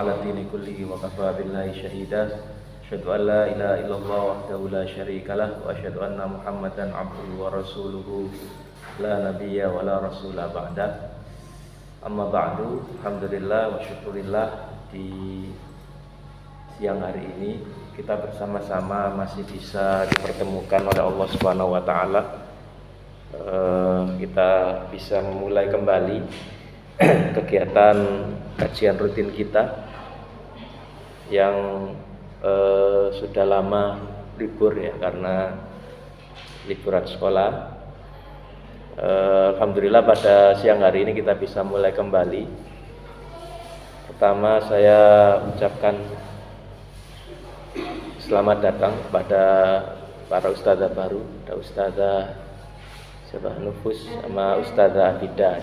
على الدين كله وكفى بالله شهيدا أشهد أن لا إله إلا الله وحده لا شريك له وأشهد أن محمدا عبده ورسوله لا نبي ولا رسول بعده أما بعد alhamdulillah wa syukurillah. Di siang hari ini kita bersama-sama masih bisa dipertemukan oleh Allah Subhanahu wa taala. Kita bisa memulai kembali kegiatan kajian rutin kita yang sudah lama libur ya karena liburan sekolah. Alhamdulillah pada siang hari ini kita bisa mulai kembali. Pertama saya ucapkan selamat datang pada para ustadzah baru, ada ustadzah Syabah Nufus sama ustadzah Abida.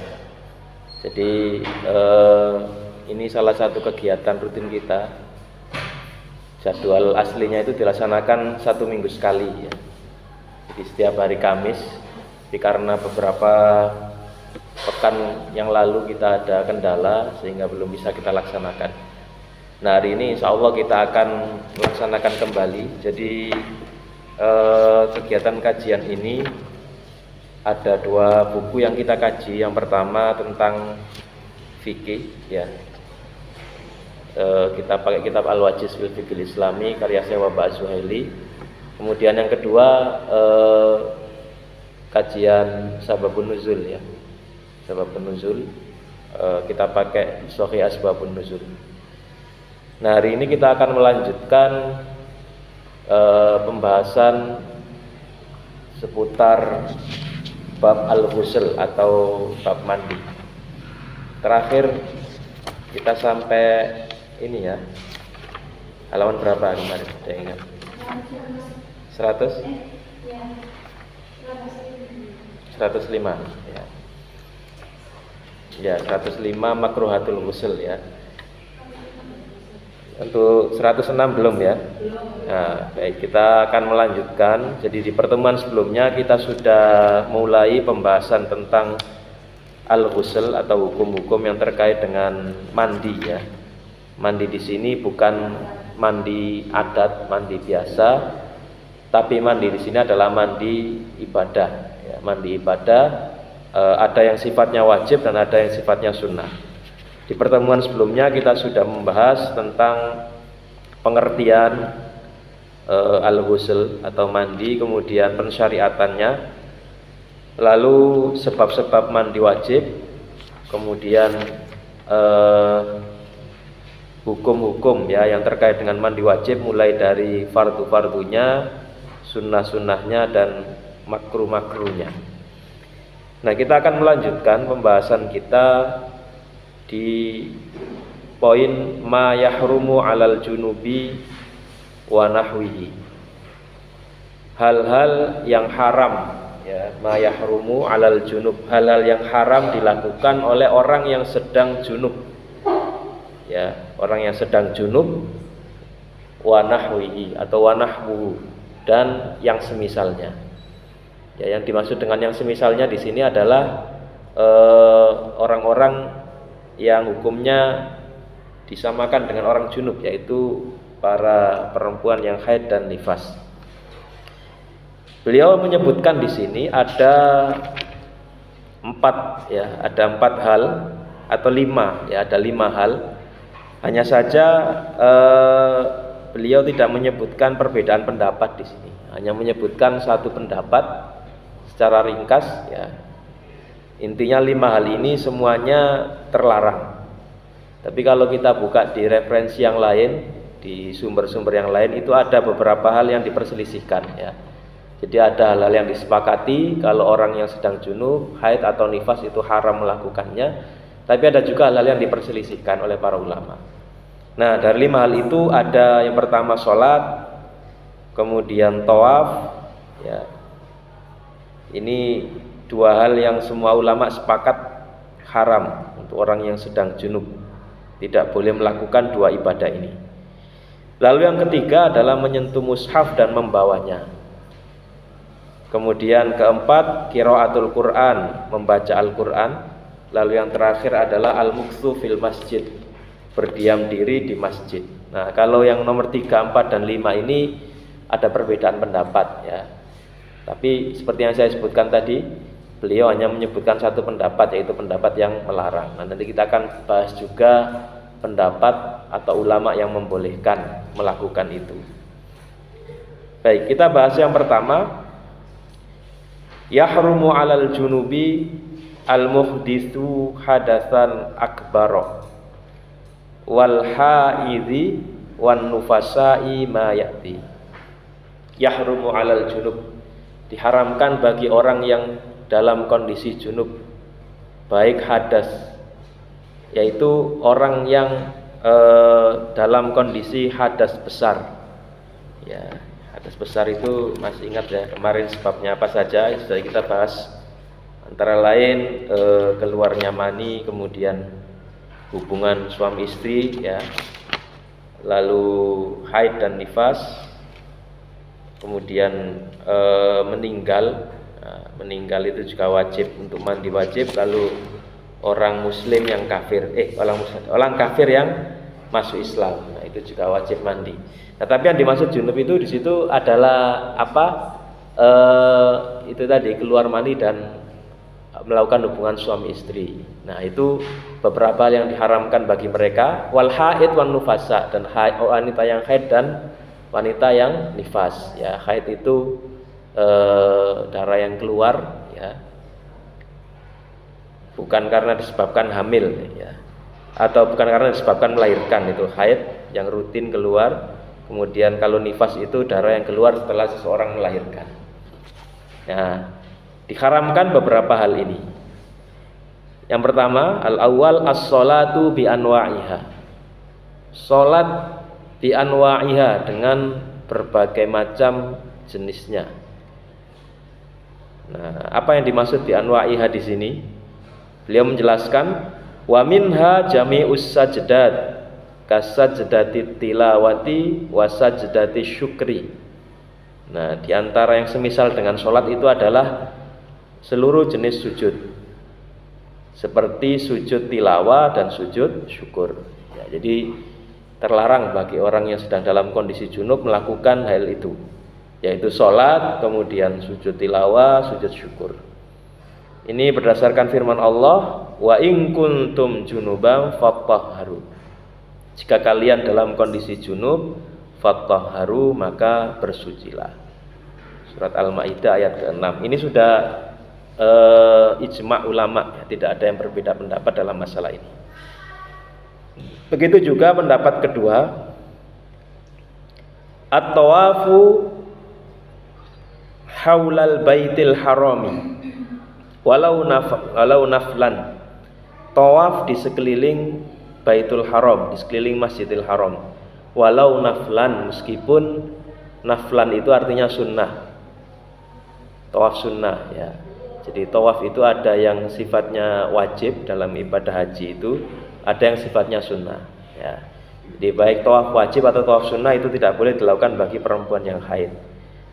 Jadi ini salah satu kegiatan rutin kita. Jadwal aslinya itu dilaksanakan 1 minggu sekali ya. Jadi setiap hari Kamis. Tapi karena beberapa pekan yang lalu kita ada kendala sehingga belum bisa kita laksanakan. Nah hari ini insya Allah kita akan melaksanakan kembali. Jadi kegiatan kajian ini ada 2 buku yang kita kaji. Yang pertama tentang fikih ya. Kita pakai kitab Al-Wajiz fil Fiqhil Islami karya Syekh Wahab Az-Zuhaili. Kemudian yang kedua kajian Sababun Nuzul ya. Sababun Nuzul kita pakai Sahih Asbabun Nuzul. Nah, hari ini kita akan melanjutkan pembahasan seputar bab al-ghusl atau bab mandi. Terakhir kita sampai ini ya. Halaman berapa kemarin? Ada ingat? 100? 105 ya. Ya, 105 makruhatul ghusl ya. Untuk 106 belum ya? Nah, baik, kita akan melanjutkan. Jadi di pertemuan sebelumnya kita sudah mulai pembahasan tentang al-ghusl atau hukum-hukum yang terkait dengan mandi ya. Mandi di sini bukan mandi adat, mandi biasa, tapi mandi di sini adalah mandi ibadah. Ya, mandi ibadah ada yang sifatnya wajib dan ada yang sifatnya sunnah. Di pertemuan sebelumnya kita sudah membahas tentang pengertian al-ghusl atau mandi, kemudian pensyariatannya, lalu sebab-sebab mandi wajib, kemudian hukum-hukum ya yang terkait dengan mandi wajib mulai dari fardu-fardunya, sunnah-sunnahnya dan makruh-makruhnya. Nah, kita akan melanjutkan pembahasan kita di poin ma yahrumu 'alal junubi wa nahwihi. Hal-hal yang haram ya, ma yahrumu 'alal junub, hal-hal yang haram dilakukan oleh orang yang sedang junub. Ya, orang yang sedang junub wa nahwihi atau wa nahwu dan yang semisalnya. Ya, yang dimaksud dengan yang semisalnya di sini adalah orang-orang yang hukumnya disamakan dengan orang junub, yaitu para perempuan yang haid dan nifas. Beliau menyebutkan di sini ada 4 ya, ada 4 hal atau 5 ya, ada 5 hal. Hanya saja beliau tidak menyebutkan perbedaan pendapat di sini, hanya menyebutkan satu pendapat secara ringkas ya. Intinya 5 hal ini semuanya terlarang. Tapi kalau kita buka di referensi yang lain, di sumber-sumber yang lain, itu ada beberapa hal yang diperselisihkan ya. Jadi ada hal-hal yang disepakati kalau orang yang sedang junub, haid atau nifas itu haram melakukannya. Tapi ada juga hal-hal yang diperselisihkan oleh para ulama. Nah, dari 5 hal itu ada yang pertama sholat, kemudian tawaf ya. Ini 2 hal yang semua ulama sepakat haram untuk orang yang sedang junub. Tidak boleh melakukan 2 ibadah ini. Lalu yang ketiga adalah menyentuh mushaf dan membawanya. Kemudian keempat, qiraatul Quran, membaca Al-Quran. Lalu yang terakhir adalah al-muktsu fil masjid, berdiam diri di masjid. Nah, kalau yang nomor 3, 4, dan 5 ini ada perbedaan pendapat ya. Tapi seperti yang saya sebutkan tadi, beliau hanya menyebutkan satu pendapat, yaitu pendapat yang melarang. Nah, nanti kita akan bahas juga pendapat atau ulama yang membolehkan melakukan itu. Baik, kita bahas yang pertama. Yahrumu 'alal junubi al-muhditsu hadatsan akbara wal haidhi wan nufasai ma ya'ti. Yahrumu 'alal junub, diharamkan bagi orang yang dalam kondisi junub, baik hadas, yaitu orang yang dalam kondisi hadas besar ya. Hadas besar itu masih ingat ya kemarin sebabnya apa saja, sudah kita bahas, antara lain keluarnya mani, kemudian hubungan suami istri ya, lalu haid dan nifas, kemudian meninggal. Nah, meninggal itu juga wajib untuk mandi, wajib. Lalu orang muslim yang kafir, orang kafir yang masuk Islam, nah itu juga wajib mandi. Nah, tapi yang dimaksud junub itu di situ adalah apa? Itu tadi keluar mani dan melakukan hubungan suami istri. Nah, itu beberapa yang diharamkan bagi mereka. Wal haid wan nufasa, dan wanita yang haid dan wanita yang nifas. Ya, haid itu darah yang keluar ya, bukan karena disebabkan hamil ya, atau bukan karena disebabkan melahirkan, itu haid yang rutin keluar. Kemudian kalau nifas itu darah yang keluar setelah seseorang melahirkan. Nah, diharamkan beberapa hal ini. Yang pertama, al-awwal as-sholatu bi anwa'iha. Salat bi anwa'iha, dengan berbagai macam jenisnya. Nah, apa yang dimaksud bi anwa'iha di sini? Beliau menjelaskan, wa minha jami'us sajdat kasajdati tilawati wasajdati syukri. Nah, diantara yang semisal dengan sholat itu adalah seluruh jenis sujud, seperti sujud tilawah dan sujud syukur ya. Jadi terlarang bagi orang yang sedang dalam kondisi junub melakukan hal itu, yaitu sholat, kemudian sujud tilawah, sujud syukur. Ini berdasarkan firman Allah, wa in kuntum junuban fatahharu. Jika kalian dalam kondisi junub, fatahharu, maka bersucilah. Surat Al-Maidah ayat ke-6. Ini sudah ijma' ulama ya, tidak ada yang berbeda pendapat dalam masalah ini. Begitu juga pendapat kedua, at-tawafu haulal baitil harami walau naflan. Tawaf di sekeliling Baitul Haram, di sekeliling Masjidil Haram, walau naflan, meskipun naflan itu artinya sunnah, tawaf sunnah ya. Jadi tawaf itu ada yang sifatnya wajib dalam ibadah haji, itu ada yang sifatnya sunnah ya. Jadi baik tawaf wajib atau tawaf sunnah itu tidak boleh dilakukan bagi perempuan yang haid.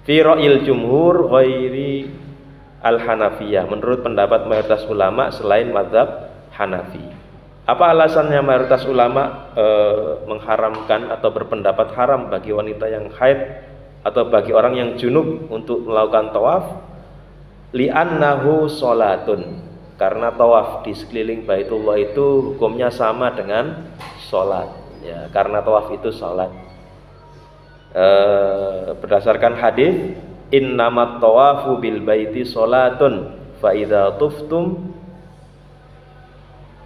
Fi ra'il jumhur ghairi al-Hanafiyah, menurut pendapat mayoritas ulama selain mazhab Hanafi. Apa alasannya mayoritas ulama mengharamkan atau berpendapat haram bagi wanita yang haid atau bagi orang yang junub untuk melakukan tawaf? Li'annahu sholatun, karena tawaf di sekeliling Baitullah itu hukumnya sama dengan sholat ya, karena tawaf itu sholat. Berdasarkan hadis, innamat tawafu bil baiti sholatun fa idza tuftum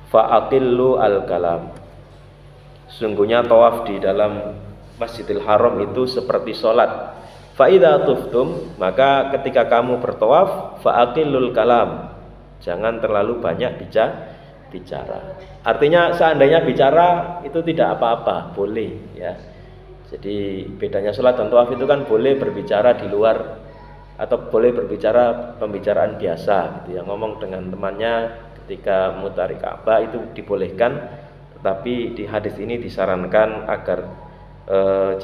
fa'aqillu al-kalam. Sungguhnya tawaf di dalam Masjidil Haram itu seperti sholat. Fa'idha tuftum, maka ketika kamu bertawaf, fa'aqillul kalam, jangan terlalu banyak bicara. Artinya seandainya bicara itu tidak apa-apa, boleh ya. Jadi bedanya sholat dan tawaf itu kan boleh berbicara di luar, atau boleh berbicara pembicaraan biasa gitu ya, ngomong dengan temannya ketika mutari Ka'bah itu dibolehkan, tetapi di hadis ini disarankan agar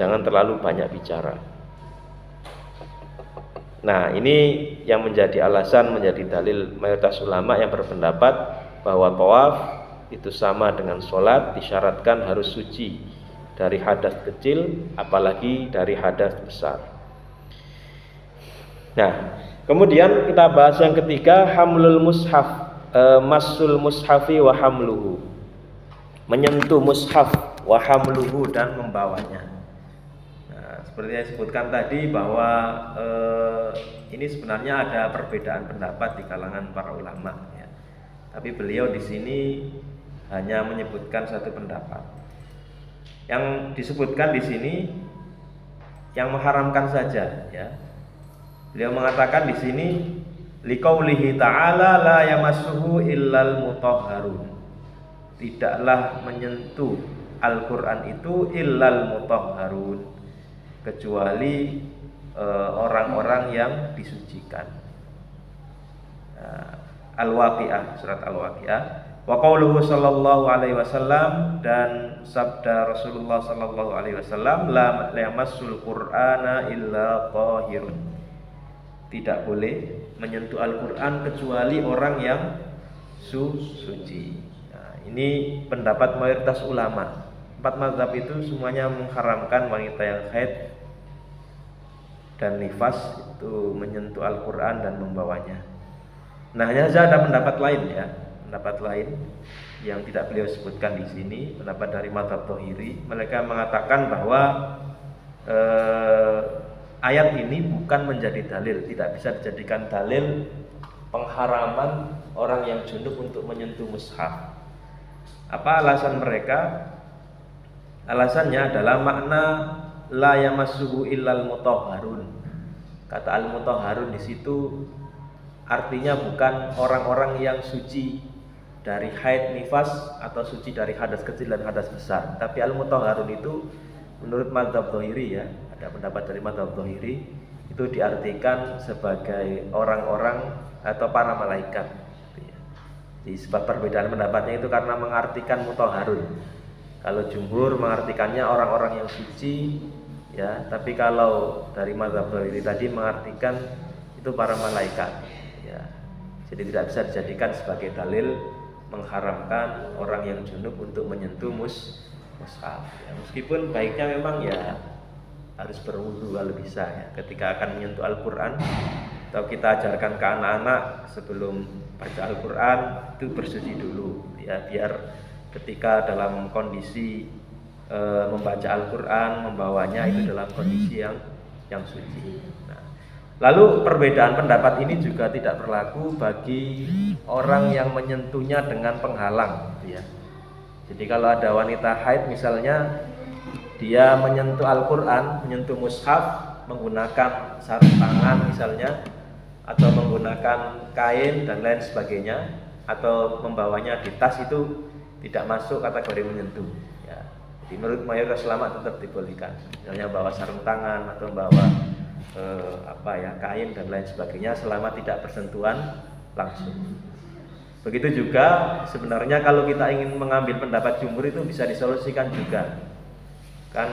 jangan terlalu banyak bicara. Nah, ini yang menjadi alasan, menjadi dalil mayoritas ulama yang berpendapat bahwa tawaf itu sama dengan sholat, disyaratkan harus suci dari hadas kecil, apalagi dari hadas besar. Nah, kemudian kita bahas yang ketiga, hamlul mushaf, masul mushafi wa hamluhu, menyentuh mushaf, wa hamluhu, dan membawanya. Nah, seperti yang disebutkan tadi bahwa ini sebenarnya ada perbedaan pendapat di kalangan para ulama, ya. Tapi beliau di sini hanya menyebutkan satu pendapat. Yang disebutkan di sini yang mengharamkan saja, ya. Beliau mengatakan di sini liqaulihi ta'ala la yamassuhu illal mutahharun. Tidaklah menyentuh Al-Qur'an itu illal mutahharun, kecuali orang-orang yang disucikan. Al-Waqiah, surat Al-Waqiah. Wa qauluhu sallallahu alaihi wasallam, dan sabda Rasulullah sallallahu alaihi wasallam, la yamassul Qur'ana illa tahirun. Tidak boleh menyentuh Al-Qur'an kecuali orang yang suci. Nah, ini pendapat mayoritas ulama. 4 mazhab itu semuanya mengharamkan wanita yang haid dan nifas itu menyentuh Al-Qur'an dan membawanya. Nah, hanya saja ada pendapat lain, ya. Pendapat lain yang tidak beliau sebutkan di sini, pendapat dari mazhab Thahiri. Mereka mengatakan bahwa ayat ini bukan menjadi dalil, tidak bisa dijadikan dalil pengharaman orang yang junub untuk menyentuh mushaf. Apa alasan mereka? Alasannya adalah makna la yamassuhu illal mutahharun. Kata al-mutahharun di situ artinya bukan orang-orang yang suci dari haid nifas atau suci dari hadas kecil dan hadas besar, tapi al-mutahharun itu menurut mazhab Thahiri, ya, ada pendapat dari mazhab Thahiri, itu diartikan sebagai orang-orang atau para malaikat. Jadi sebab perbedaan pendapatnya itu karena mengartikan mutahharun. Kalau jumhur mengartikannya orang-orang yang suci, ya, tapi kalau dari mazhab Thahiri tadi mengartikan itu para malaikat, ya. Jadi tidak bisa dijadikan sebagai dalil mengharamkan orang yang junub untuk menyentuh mushaf, ya. Meskipun baiknya memang ya harus berwudu kalau bisa, ya, ketika akan menyentuh Al-Qur'an, atau kita ajarkan ke anak-anak sebelum baca Al-Qur'an itu bersuci dulu, ya, biar ketika dalam kondisi membaca Al-Qur'an, membawanya itu dalam kondisi yang suci. Nah, lalu perbedaan pendapat ini juga tidak berlaku bagi orang yang menyentuhnya dengan penghalang, ya. Jadi kalau ada wanita haid misalnya, dia menyentuh Al-Qur'an, menyentuh mushaf menggunakan sarung tangan misalnya, atau menggunakan kain dan lain sebagainya, atau membawanya di tas, itu tidak masuk kategori menyentuh, ya. Jadi menurut mayoritas ulama tetap dibolehkan, misalnya bawa sarung tangan atau bawa kain dan lain sebagainya, selama tidak bersentuhan langsung. Begitu juga sebenarnya kalau kita ingin mengambil pendapat jumhur itu bisa disolusikan juga. Kan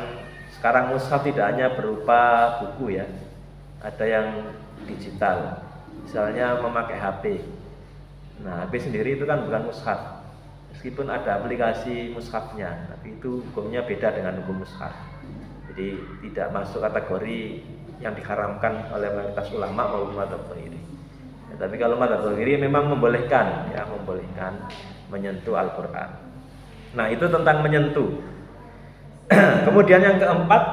sekarang mushaf tidak hanya berupa buku, ya, ada yang digital, misalnya memakai HP. Nah, HP sendiri itu kan bukan mushaf, meskipun ada aplikasi mushafnya, tapi itu hukumnya beda dengan hukum mushaf. Jadi tidak masuk kategori yang diharamkan oleh mayoritas ulama maupun mazhab Thahiri. Ya, tapi kalau mazhab Thahiri memang membolehkan, ya, membolehkan menyentuh Al-Qur'an. Nah, itu tentang menyentuh. Kemudian yang keempat,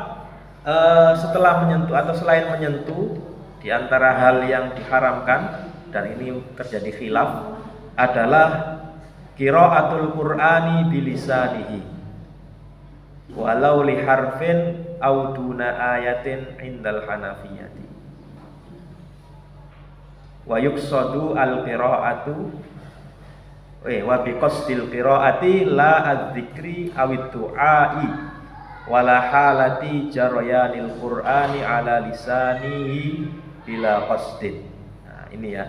setelah menyentuh atau selain menyentuh, di antara hal yang diharamkan, dan ini terjadi khilaf, adalah qiraatul Qur'ani bilisanihi walau li harfin aw duna ayatin indal hanafiyati wa yuqsadu al-qiraatu wa biqasdil qiraati la adz-dzikri awid du'ai wala halati jarayanil Qur'ani ala lisanihi bila qasdin. Nah, ini, ya.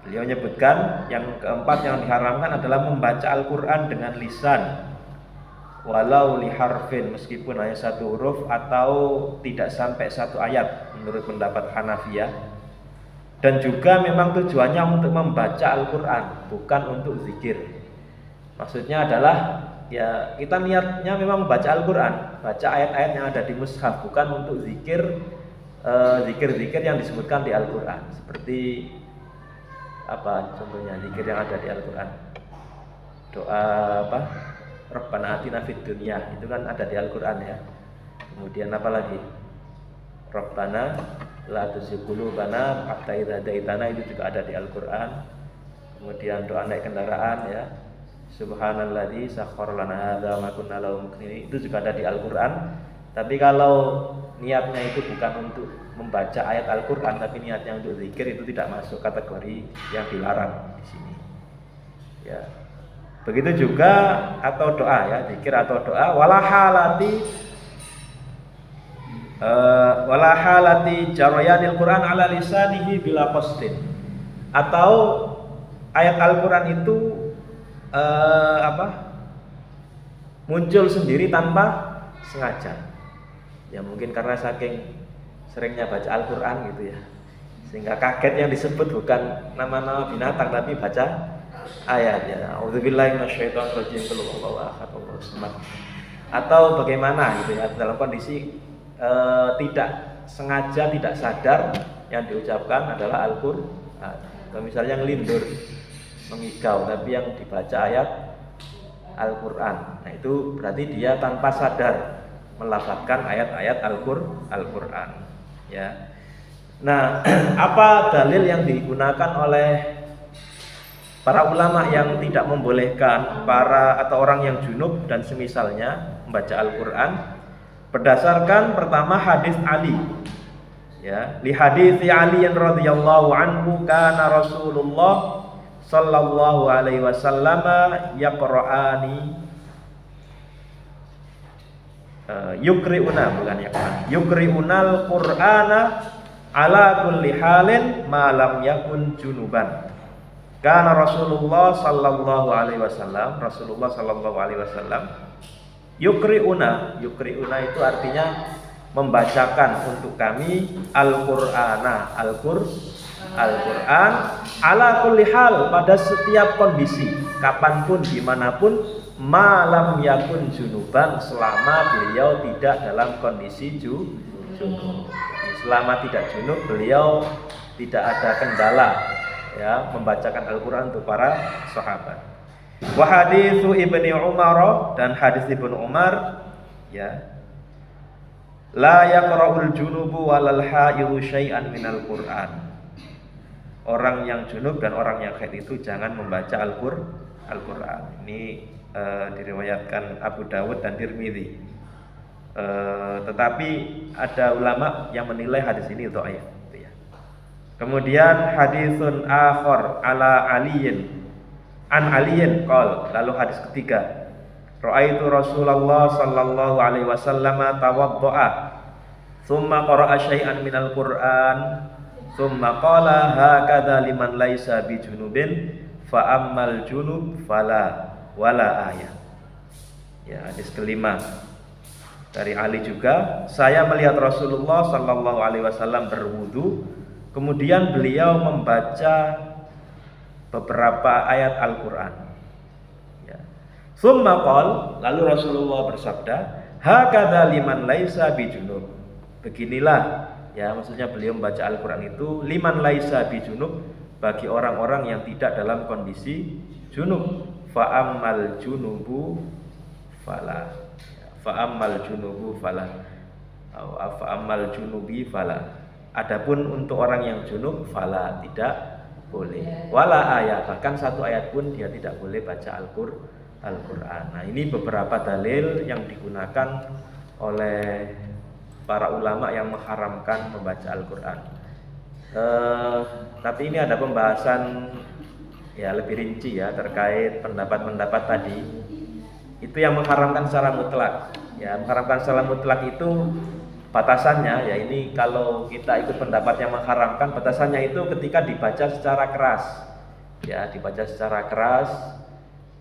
Beliau menyebutkan yang keempat yang diharamkan adalah membaca Al-Qur'an dengan lisan, walau li harfin, meskipun hanya satu huruf atau tidak sampai satu ayat menurut pendapat Hanafiyah. Dan juga memang tujuannya untuk membaca Al-Qur'an, bukan untuk zikir. Maksudnya adalah ya kita niatnya memang baca Al-Qur'an, baca ayat-ayat yang ada di mushaf, bukan untuk zikir-zikir yang disebutkan di Al-Qur'an. Seperti apa contohnya zikir yang ada di Al-Qur'an? Doa apa? Rabbana atina fid dunya, itu kan ada di Al-Qur'an ya. Kemudian apa lagi? Rabbana la tuzigh qulubana ba'da idh hadaitana, itu juga ada di Al-Qur'an. Kemudian doa naik kendaraan ya. Subhanalladzi sakhkhara lana hadza wa ma kunna lahu muqrinin, itu juga ada di Al-Qur'an. Tapi kalau niatnya itu bukan untuk membaca ayat Al-Qur'an, tapi niatnya untuk zikir, itu tidak masuk kategori yang dilarang di sini. Ya. Begitu juga atau doa ya, zikir atau doa wala halati jarayanil Qur'an ala lisanihi bila qasdin. Atau ayat Al-Qur'an itu muncul sendiri tanpa sengaja. Ya mungkin karena saking seringnya baca Al-Qur'an gitu ya, sehingga kaget yang disebut bukan nama-nama binatang tapi baca ayatnya. A'udzubillahi minasyaitonir rajim. Qul huwallahu ahad Allahus samad. Atau bagaimana gitu ya, dalam kondisi tidak sengaja, tidak sadar, yang diucapkan adalah Al-Qur'an. Atau misalnya ngelindur, mengigau, tapi yang dibaca ayat Al-Qur'an. Nah, itu berarti dia tanpa sadar melafazkan ayat-ayat Al-Qur'an. Ya. Nah, apa dalil yang digunakan oleh para ulama yang tidak membolehkan atau orang yang junub dan semisalnya membaca Al-Qur'an? Berdasarkan pertama hadis Ali. Ya, li hadis Ali radhiyallahu anhu kana Rasulullah sallallahu alaihi wasallam yaqra'ani yukri'unal Qur'ana ala kulli halin ma lam yakun junuban. Kana Rasulullah sallallahu alaihi wasallam yukri'una itu artinya membacakan untuk kami Al-Qur'an ala kulli hal, pada setiap kondisi, kapanpun, dimanapun, malam yakun junuban, selama beliau tidak dalam kondisi junub. Selama tidak junub, beliau tidak ada kendala ya membacakan Al-Qur'an untuk para sahabat. Wa haditsu Ibnu Umar, dan hadis Ibnu Umar ya, la yaqra'ul junubu walal ha'idu syai'an minal Qur'an. Orang yang junub dan orang yang haid itu jangan membaca Al-Qur'an. Ini diriwayatkan Abu Dawud dan Tirmidzi. Tetapi ada ulama yang menilai hadis ini dhaif gitu ya. Kemudian hadisun akhar ala aliyin an aliyin qol, lalu hadis ketiga, ra'aitu Rasulullah sallallahu alaihi wasallam tawaddaa thumma qara'a syai'an minal Qur'an thumma qala hakadha liman laisa bijunubin fa ammal junub fala wala ayat. Ya, hadis kelima dari Ali juga, saya melihat Rasulullah sallallahu alaihi wasallam berwudu, kemudian beliau membaca beberapa ayat Al-Qur'an. Ya. Tsumma qala, lalu Rasulullah bersabda, hakadha liman laisa bijunub. Beginilah, ya maksudnya beliau membaca Al-Qur'an itu liman laisa bijunub, bagi orang-orang yang tidak dalam kondisi junub. Fa'ammal junubu fala, fa'ammal junubu fala, fa'ammal junubi fala. Adapun untuk orang yang junub fala, tidak boleh. Wala ayat, bahkan satu ayat pun dia tidak boleh baca Al-Qur'an. Nah, ini beberapa dalil yang digunakan oleh para ulama yang mengharamkan membaca Al-Qur'an. Tapi ini ada pembahasan ya lebih rinci ya terkait pendapat-pendapat tadi. Itu yang mengharamkan secara mutlak. Ya, mengharamkan secara mutlak itu batasannya ya, ini kalau kita ikut pendapat yang mengharamkan, batasannya itu ketika dibaca secara keras. Ya, dibaca secara keras,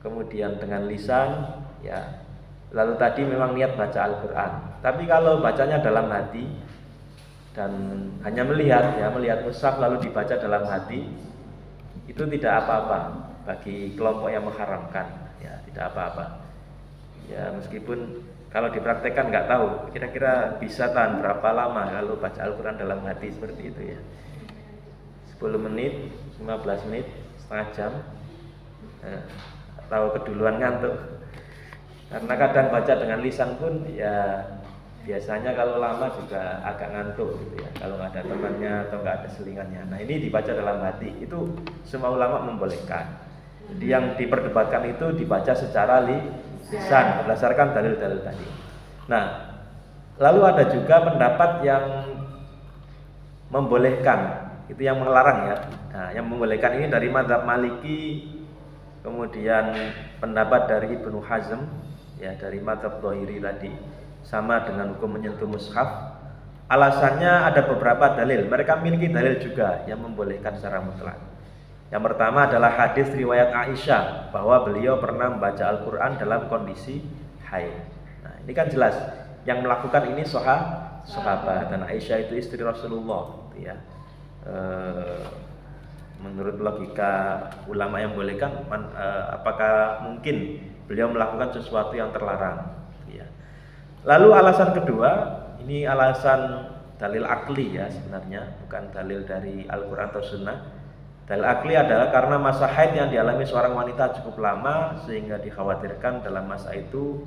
kemudian dengan lisan ya. Lalu tadi memang niat baca Al-Qur'an. Tapi kalau bacanya dalam hati dan hanya melihat ya, melihat mushaf lalu dibaca dalam hati, itu tidak apa-apa bagi kelompok yang mengharamkan ya tidak apa-apa. Ya meskipun kalau dipraktekkan nggak tahu kira-kira bisa tahan berapa lama kalau baca Al-Quran dalam hati seperti itu ya. 10 menit, 15 menit, setengah jam, atau keduluan ngantuk. Karena kadang baca dengan lisan pun ya biasanya kalau lama juga agak ngantuk gitu ya, kalau nggak ada temannya atau nggak ada selingannya. Nah ini dibaca dalam hati, itu semua ulama membolehkan. Jadi yang diperdebatkan itu dibaca secara lisan berdasarkan dalil-dalil tadi. Nah lalu ada juga pendapat yang membolehkan, itu yang melarang ya. Nah yang membolehkan ini dari mazhab Maliki, kemudian pendapat dari Ibnu Hazm ya, dari mazhab Dhahiri tadi, sama dengan hukum menyentuh mushaf. Alasannya ada beberapa dalil. Mereka memiliki dalil juga yang membolehkan secara mutlak. Yang pertama adalah hadis riwayat Aisyah bahwa beliau pernah membaca Al-Quran dalam kondisi haid. Nah ini kan jelas yang melakukan ini sahabat, dan Aisyah itu istri Rasulullah gitu ya. Menurut logika ulama yang membolehkan, apakah mungkin beliau melakukan sesuatu yang terlarang gitu ya. Lalu alasan kedua, ini alasan dalil akli ya sebenarnya, bukan dalil dari Al-Quran atau Sunnah. Dalil akli adalah karena masa haid yang dialami seorang wanita cukup lama, sehingga dikhawatirkan dalam masa itu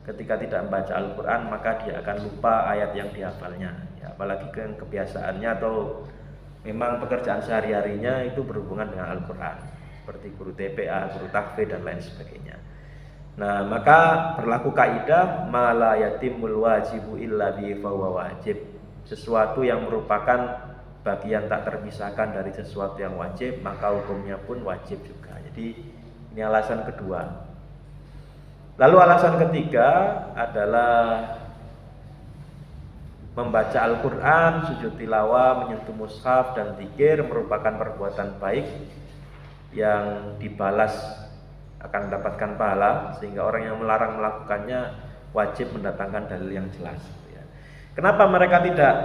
ketika tidak membaca Al-Quran maka dia akan lupa ayat yang dihafalnya ya, apalagi kan kebiasaannya atau memang pekerjaan sehari-harinya itu berhubungan dengan Al-Quran, seperti guru TPA, guru tahfidz dan lain sebagainya. Nah maka berlaku kaidah ma la yatimul wajibu illa bi fahuwa wajib. Sesuatu yang merupakan bagian tak terpisahkan dari sesuatu yang wajib, maka hukumnya pun wajib juga. Jadi ini alasan kedua. Lalu alasan ketiga adalah membaca Al-Quran, sujud tilawah, menyentuh mushaf dan zikir merupakan perbuatan baik yang dibalas akan mendapatkan pahala, sehingga orang yang melarang melakukannya wajib mendatangkan dalil yang jelas ya. Kenapa mereka tidak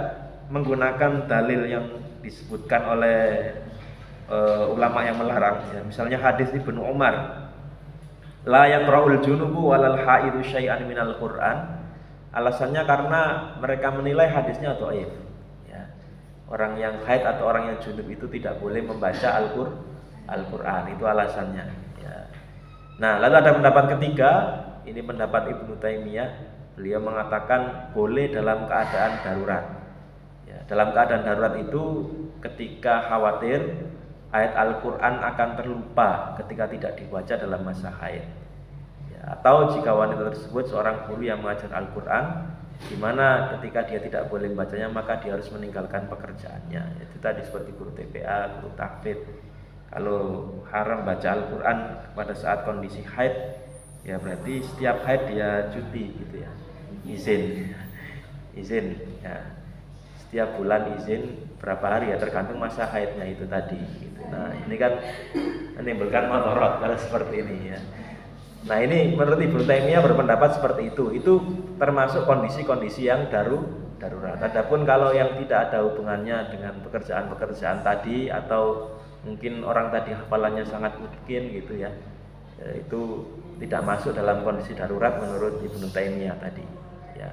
menggunakan dalil yang disebutkan oleh ulama yang melarang ya? Misalnya hadis Ibnu Umar, la yaqra'ul junubu walal haidu syai'an minal Qur'an. Alasannya karena mereka menilai hadisnya dhaif ya. Orang yang haid atau orang yang junub itu tidak boleh membaca Al-Quran, itu alasannya ya. Nah lalu ada pendapat ketiga, ini pendapat Ibnu Taimiyah. Beliau mengatakan boleh dalam keadaan darurat ya. Dalam keadaan darurat itu ketika khawatir ayat Al-Quran akan terlupa ketika tidak dibaca dalam masa haid ya. Atau jika wanita tersebut seorang guru yang mengajar Al-Quran, di mana ketika dia tidak boleh membacanya maka dia harus meninggalkan pekerjaannya. Itu tadi seperti guru TPA, guru tahfidz. Kalau haram baca Al-Quran pada saat kondisi haid ya berarti setiap haid dia cuti gitu ya, izin ya. Setiap bulan izin berapa hari ya, tergantung masa haidnya itu tadi gitu. Nah ini kan menimbulkan madharat kalau seperti ini ya. Nah ini menurut Ibnu Taimiyah berpendapat seperti itu termasuk kondisi-kondisi yang darurat. Adapun kalau yang tidak ada hubungannya dengan pekerjaan-pekerjaan tadi, atau mungkin orang tadi hafalannya sangat mungkin gitu ya, itu tidak masuk dalam kondisi darurat menurut Ibnu Taimiyah tadi ya.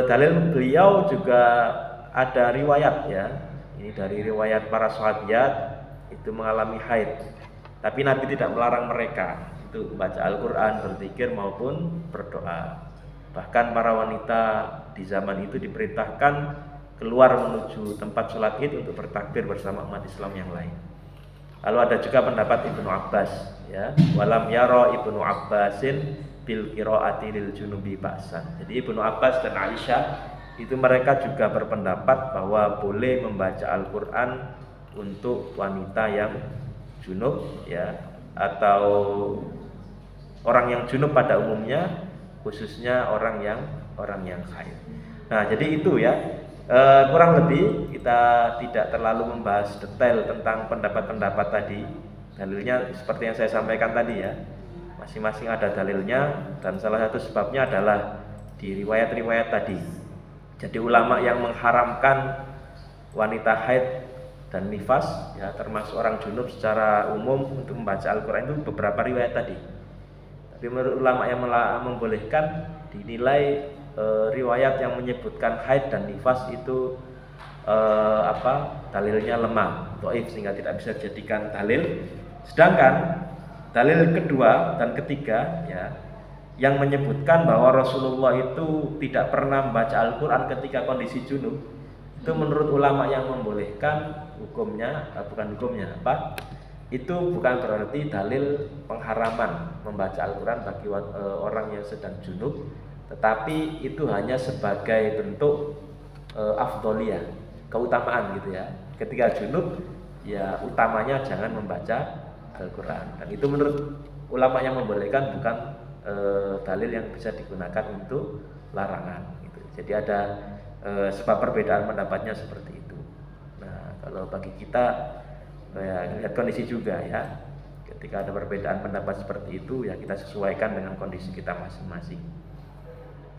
Dalil beliau juga ada riwayat ya, ini dari riwayat para sahabat itu mengalami haid, tapi Nabi tidak melarang mereka itu baca Al-Quran, berzikir maupun berdoa. Bahkan para wanita di zaman itu diperintahkan keluar menuju tempat sholat id untuk bertakbir bersama umat Islam yang lain. Lalu ada juga pendapat Ibnu Abbas ya, walam yaro Ibnu Abbasin bil qiraati lil junubi ba'san. Jadi Ibnu Abbas dan Aisyah itu mereka juga berpendapat bahwa boleh membaca Al-Quran untuk wanita yang junub ya, atau orang yang junub pada umumnya, khususnya orang yang haid. Nah jadi itu ya, kurang lebih kita tidak terlalu membahas detail tentang pendapat-pendapat tadi. Dalilnya seperti yang saya sampaikan tadi ya, masing-masing ada dalilnya, dan salah satu sebabnya adalah di riwayat-riwayat tadi. Jadi ulama yang mengharamkan wanita haid dan nifas ya, termasuk orang junub secara umum untuk membaca Al-Quran itu beberapa riwayat tadi. Tapi menurut ulama yang membolehkan dinilai riwayat yang menyebutkan haid dan nifas itu dalilnya lemah, dhaif, sehingga tidak bisa dijadikan dalil. Sedangkan dalil kedua dan ketiga ya, yang menyebutkan bahwa Rasulullah itu tidak pernah membaca Al-Quran ketika kondisi junub, itu menurut ulama yang membolehkan hukumnya, itu bukan berarti dalil pengharaman membaca Al-Quran bagi orang yang sedang junub, tetapi itu hanya sebagai bentuk afdoliyah, keutamaan gitu ya. Ketika junub ya utamanya jangan membaca Al-Quran, dan itu menurut ulama yang membolehkan, bukan dalil yang bisa digunakan untuk larangan gitu. Jadi ada sebab perbedaan pendapatnya seperti itu. Nah, kalau bagi kita ya lihat kondisi juga ya. Ketika ada perbedaan pendapat seperti itu ya kita sesuaikan dengan kondisi kita masing-masing.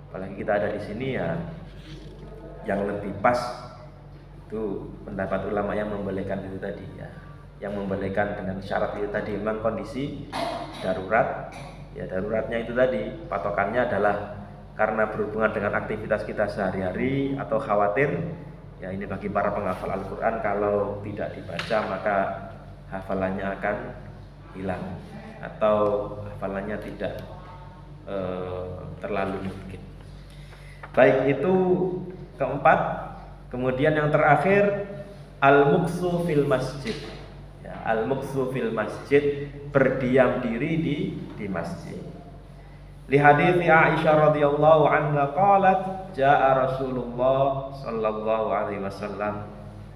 Apalagi kita ada di sini ya, yang lebih pas itu pendapat ulama yang membolehkan itu tadi ya. Yang membolehkan dengan syarat itu tadi, memang kondisi darurat. Ya daruratnya itu tadi, patokannya adalah karena berhubungan dengan aktivitas kita sehari-hari, atau khawatir ya, ini bagi para penghafal Al-Quran, kalau tidak dibaca maka hafalannya akan hilang atau hafalannya tidak terlalu sedikit. Baik, itu keempat. Kemudian yang terakhir, al-muqsu fil masjid. Al-muqsu fil masjid, berdiam diri di masjid. Li hadithi Aisyah radhiyallahu anha qalat jaa Rasulullah sallallahu alaihi wasallam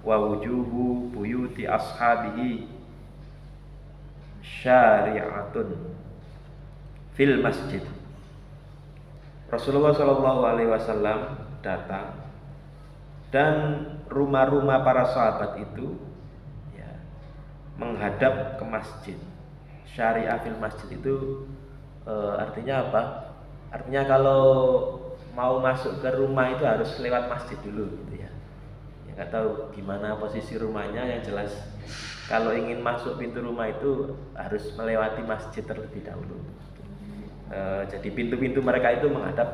wa wujuhu buyuti ashabihi syari'atun fil masjid. Rasulullah sallallahu alaihi wasallam datang dan rumah-rumah para sahabat itu menghadap ke masjid. Syariah fil masjid itu artinya apa? Artinya kalau mau masuk ke rumah itu harus lewat masjid dulu gitu ya. Ya nggak tahu gimana posisi rumahnya, yang jelas kalau ingin masuk pintu rumah itu harus melewati masjid terlebih dahulu. Jadi pintu-pintu mereka itu menghadap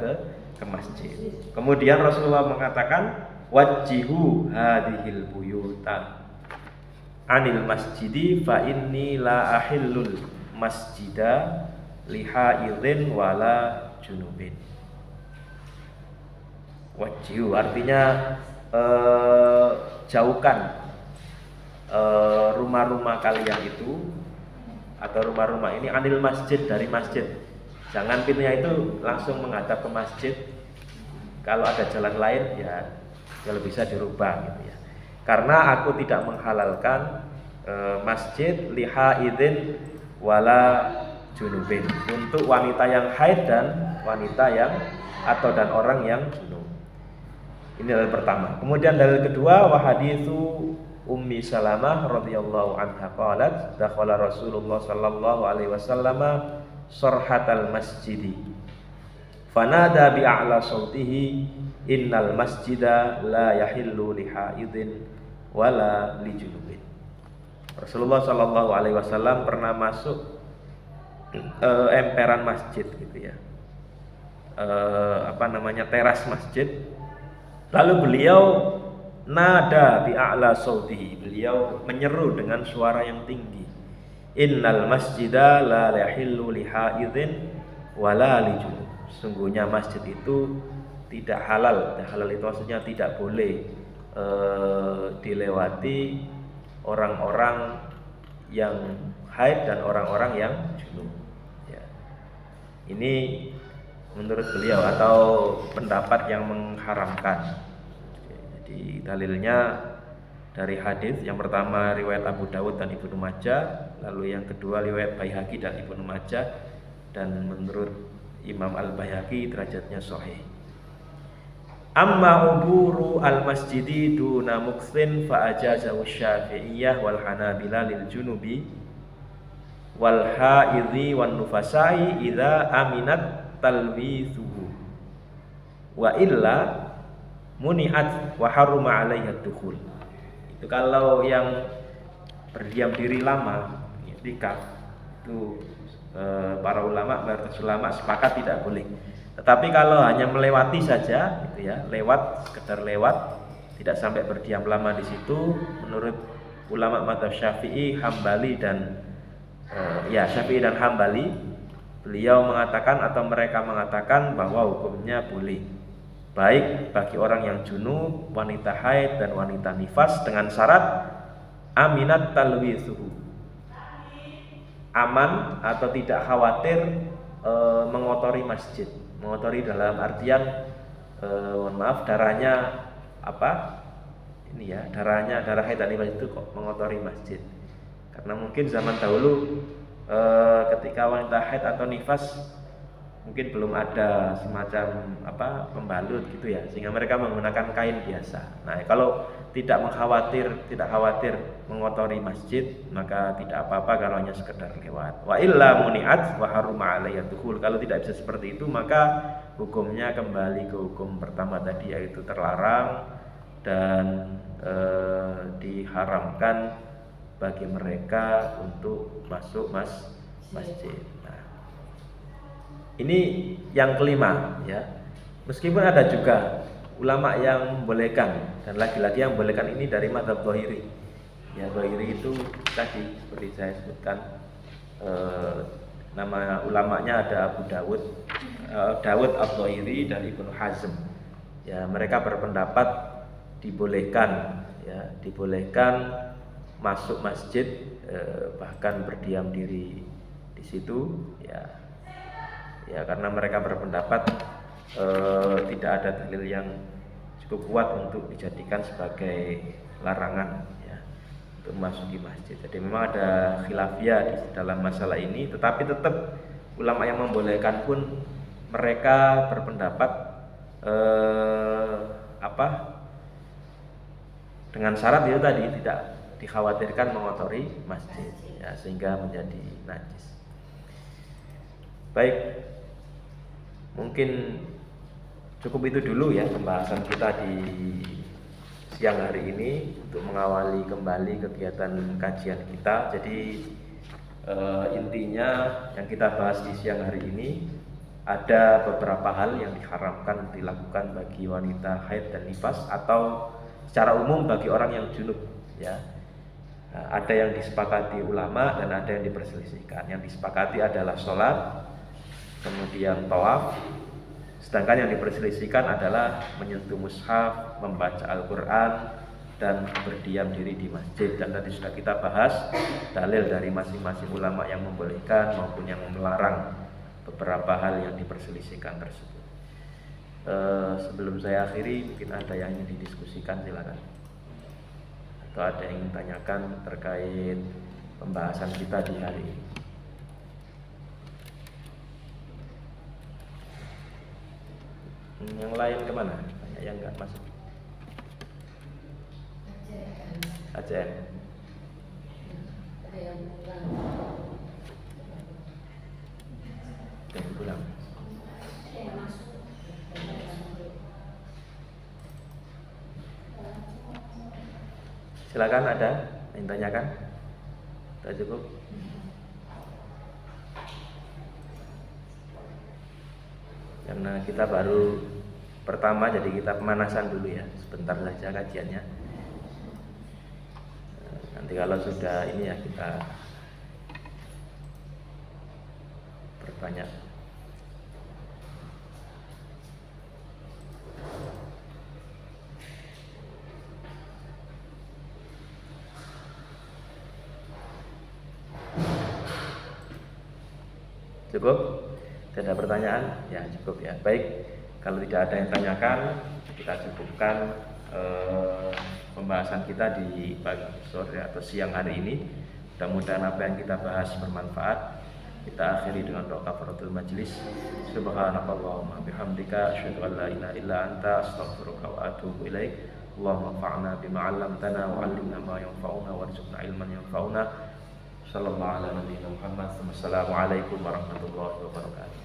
ke masjid. Kemudian Rasulullah mengatakan wajjihu hadhil buyuta anil masjidi fa inni la ahillul masjida lihaidin wala junubin. Wajhu artinya jauhkan rumah-rumah kalian itu atau rumah-rumah ini anil masjid, dari masjid. Jangan pintunya itu langsung menghadap ke masjid. Kalau ada jalan lain ya kalau bisa dirubah gitu ya. Karena aku tidak menghalalkan masjid lihaidin wala junubin, untuk wanita yang haid dan wanita yang dan orang yang junub. Ini dalil pertama. Kemudian dalil kedua, wa haditsu Ummi Salamah radhiyallahu anha qalat dakhala Rasulullah sallallahu alaihi wasallam sarhatal masjidi fanada bi a'la sautihi innal masjida la yahillu lihaidin wala lijunubin. Rasulullah sallallahu alaihi wasallam pernah masuk emperan masjid gitu ya, teras masjid. Lalu beliau nada bi a'la sautihi, beliau menyeru dengan suara yang tinggi, innal masjida la yahillu lihaidin wala lijunub. Sungguhnya masjid itu tidak halal. Halal itu maksudnya tidak boleh dilewati orang-orang yang haid dan orang-orang yang junub. Ya. Ini menurut beliau atau pendapat yang mengharamkan. Jadi dalilnya dari hadis yang pertama riwayat Abu Dawud dan Ibnu Majah, lalu yang kedua riwayat Baihaqi dan Ibnu Majah, dan menurut Imam Al-Baihaqi derajatnya sahih. Amma uburu al-masjidi duna muqsin fa ajazahu Syafi'iyah wal Hanabilah lil junubi wal haidhi wan nufasai idza aminat talwithuhu wa illa muni'at wa haruma 'alaiha dukhul. Itu kalau yang berdiam diri lama, i'tikaf, itu para ulama, mayoritas ulama sepakat tidak boleh. Tetapi kalau hanya melewati saja, gitu ya, sekedar lewat, tidak sampai berdiam lama di situ, menurut ulama mazhab Syafi'i, Hambali dan Syafi'i dan Hambali, beliau mengatakan atau mereka mengatakan bahwa hukumnya boleh, baik bagi orang yang junub, wanita haid dan wanita nifas, dengan syarat aminat talwithuhu, aman atau tidak khawatir mengotori masjid. Mengotori dalam artian mohon maaf, darahnya darah haid dan nifas itu kok mengotori masjid. Karena mungkin zaman dahulu ketika wanita haid atau nifas mungkin belum ada semacam pembalut gitu ya, sehingga mereka menggunakan kain biasa. Nah, kalau tidak khawatir mengotori masjid, maka tidak apa-apa kalau hanya sekedar lewat. Wa illa muni'at wa haruma alayya dukhul. Kalau tidak bisa seperti itu, maka hukumnya kembali ke hukum pertama tadi, yaitu terlarang dan diharamkan bagi mereka untuk masuk masjid. Nah, ini yang kelima ya. Meskipun ada juga ulama yang membolehkan, dan lagi-lagi yang membolehkan ini dari mazhab Zahiri. Ya, Zahiri itu tadi seperti saya sebutkan, nama ulamanya ada Abu Dawud Al-Zahiri dan Ibnu Hazm. Ya, mereka berpendapat dibolehkan masuk masjid, bahkan berdiam diri di situ ya karena mereka berpendapat tidak ada dalil yang cukup kuat untuk dijadikan sebagai larangan ya untuk memasuki masjid. Jadi memang ada khilafiyah di dalam masalah ini, tetapi tetap ulama yang membolehkan pun mereka berpendapat dengan syarat itu tadi, tidak dikhawatirkan mengotori masjid ya, sehingga menjadi najis. Baik, mungkin cukup itu dulu ya pembahasan kita di siang hari ini untuk mengawali kembali kegiatan kajian kita. Jadi intinya yang kita bahas di siang hari ini, ada beberapa hal yang diharamkan dilakukan bagi wanita haid dan nifas, atau secara umum bagi orang yang junub ya. Ada yang disepakati ulama dan ada yang diperselisihkan. Yang disepakati adalah sholat, kemudian tawaf, sedangkan yang diperselisihkan adalah menyentuh mushaf, membaca Al-Quran, dan berdiam diri di masjid. Dan tadi sudah kita bahas dalil dari masing-masing ulama yang membolehkan maupun yang melarang beberapa hal yang diperselisihkan tersebut. Sebelum saya akhiri, mungkin ada yang ingin didiskusikan, silakan. Atau ada yang ingin tanyakan terkait pembahasan kita di hari ini. Yang lain kemana? Banyak yang nggak masuk. Aceh. Pulang. Silakan, ada yang tanyakan? Sudah cukup? Karena kita baru pertama, jadi kita pemanasan dulu ya, sebentar saja kajiannya. Nanti kalau sudah ini ya kita berbanyak. Cukup? Tidak ada pertanyaan? Ya cukup ya. Baik, kalau tidak ada yang tanyakan, kita cukupkan pembahasan kita di pagi, sore atau siang hari ini. Mudah-mudahan apa yang kita bahas bermanfaat. Kita akhiri dengan doa kafaratul majlis. Subhanakallahumma bihamdika asyhadu an la ilaha illa anta astaghfiruka wa atubu ilaik. Allahumma anfa'na bima 'allamtana wa 'allimna ma yanfa'una warzuqna ilman yanfa'una. Sallallahu alaihi wa sallam. Assalamualaikum warahmatullahi wabarakatuh.